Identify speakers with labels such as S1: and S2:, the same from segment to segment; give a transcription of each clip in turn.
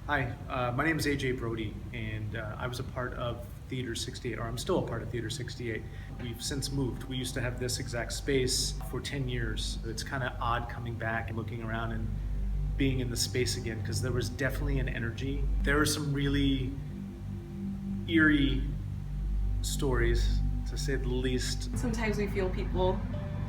S1: Hi, my name is AJ Brody, and I was a part of Theater 68, or I'm still a part of Theater 68. We've since moved. We used to have this exact space for 10 years. It's kind of odd coming back and looking around and being in the space again, because there was definitely an energy. There were some really eerie stories, to say the least.
S2: Sometimes we feel people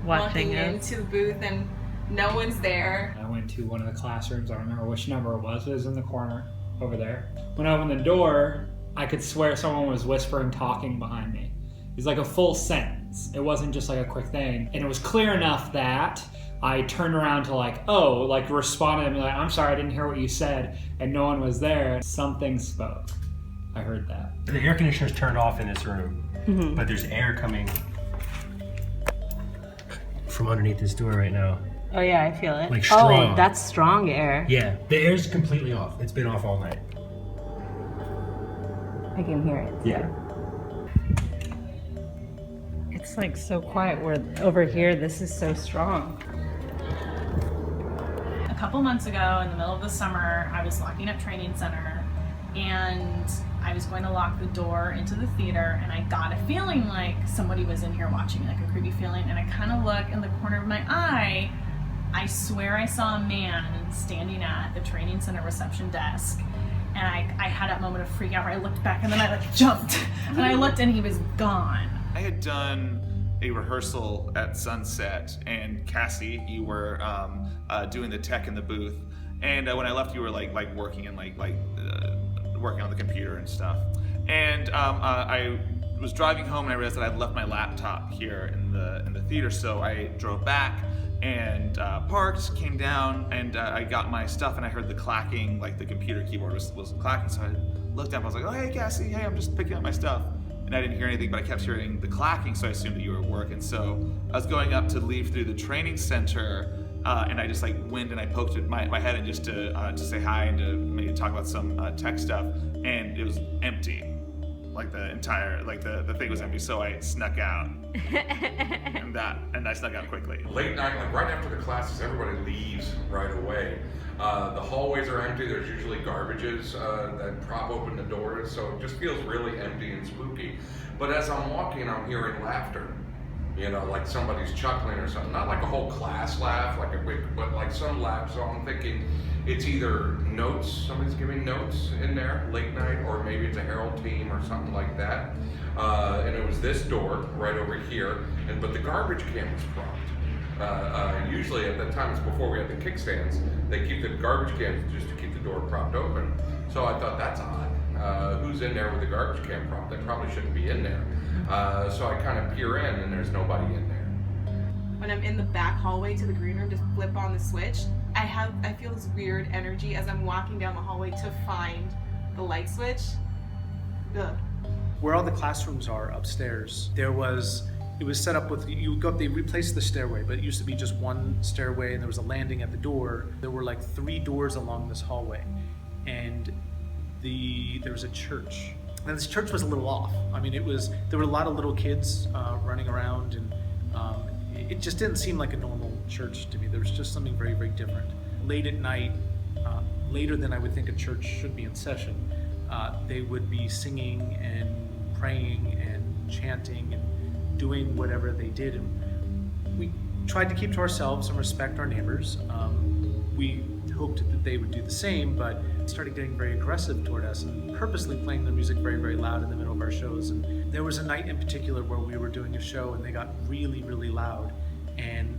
S3: Watching
S2: walking into the booth and no one's there.
S4: I went to one of the classrooms, I don't remember which number it was in the corner over there. When I opened the door, I could swear someone was whispering, talking behind me. It was like a full sentence. It wasn't just like a quick thing. And it was clear enough that I turned around to respond and be like, I'm sorry, I didn't hear what you said. And no one was there. Something spoke. I heard that.
S5: The air conditioner's turned off in this room, but there's air coming from underneath this door right now.
S3: Oh yeah, I feel it.
S5: Like strong.
S3: Oh, that's strong air.
S5: Yeah, the air's completely off. It's been off all night.
S3: I can hear it.
S5: Yeah.
S3: It's like so quiet. Where over here, this is so strong.
S6: A couple months ago, in the middle of the summer, I was locking up training center, and I was going to lock the door into the theater, and I got a feeling like somebody was in here watching me, like a creepy feeling, and I kind of look in the corner of my eye. I swear I saw a man standing at the training center reception desk, and I had that moment of freak out where I looked back and then I jumped, and I looked and he was gone.
S7: I had done a rehearsal at Sunset, and Cassie, you were doing the tech in the booth, and when I left, you were like working and working on the computer and stuff. And I was driving home and I realized that I'd left my laptop here in the theater, so I drove back and parked, came down, and I got my stuff, and I heard the clacking, like the computer keyboard was clacking, so I looked up, I was like, oh hey Cassie, hey, I'm just picking up my stuff. And I didn't hear anything, but I kept hearing the clacking, so I assumed that you were at work. And so I was going up to leave through the training center, and I just went and I poked at my head in just to say hi and to maybe talk about some tech stuff, and it was empty. Like the entire, the thing was empty, so I snuck out. and I snuck out quickly.
S8: Late night, right after the classes, everybody leaves right away. The hallways are empty. There's usually garbages that prop open the doors, so it just feels really empty and spooky. But as I'm walking, I'm hearing laughter. Like somebody's chuckling or something. Not like a whole class laugh, but like some laugh. So I'm thinking it's either notes, somebody's giving notes in there late night, or maybe it's a Herald team or something like that. And it was this door right over here, but the garbage can was propped. Usually at that time, it's before we had the kickstands, they keep the garbage cans just to keep the door propped open. So I thought, that's odd. Who's in there with the garbage can propped? They probably shouldn't be in there. So I kind of peer in, and there's nobody in there.
S2: When I'm in the back hallway to the green room, just flip on the switch, I feel this weird energy as I'm walking down the hallway to find the light switch. Ugh.
S1: Where all the classrooms are upstairs, it was set up with, they replaced the stairway, but it used to be just one stairway, and there was a landing at the door. There were 3 doors along this hallway, and there was a church. And this church was a little off. I mean, there were a lot of little kids running around, and it just didn't seem like a normal church to me. There was just something very, very different. Late at night, later than I would think a church should be in session, they would be singing and praying and chanting and doing whatever they did. And we tried to keep to ourselves and respect our neighbors. We hoped that they would do the same, but started getting very aggressive toward us and purposely playing their music very, very loud in the middle of our shows. And there was a night in particular where we were doing a show and they got really, really loud. And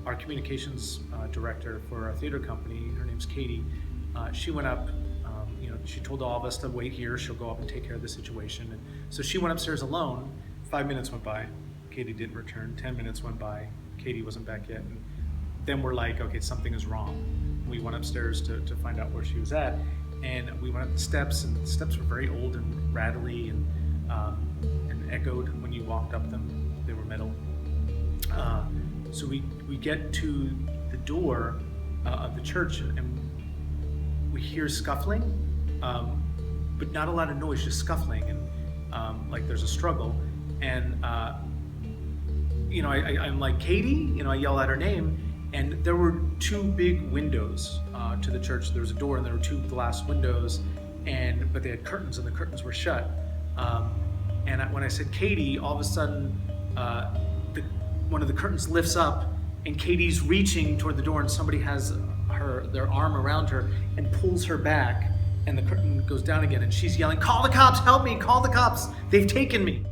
S1: our communications director for our theater company, her name's Katie, she went up, she told all of us to wait here, she'll go up and take care of the situation. And so she went upstairs alone. 5 minutes went by, Katie didn't return. 10 minutes went by, Katie wasn't back yet. And then we're like, okay, something is wrong. We went upstairs to find out where she was at, and we went up the steps, and the steps were very old and rattly and echoed when you walked up them. They were metal. So we get to the door of the church, and we hear scuffling, but not a lot of noise, just scuffling, and there's a struggle. And I'm like, Katie, I yell out her name, And there were two big windows to the church. There was a door and there were two glass windows, but they had curtains and the curtains were shut. When I said Katie, all of a sudden one of the curtains lifts up and Katie's reaching toward the door and somebody has their arm around her and pulls her back, and the curtain goes down again and she's yelling, "Call the cops, help me, call the cops, they've taken me."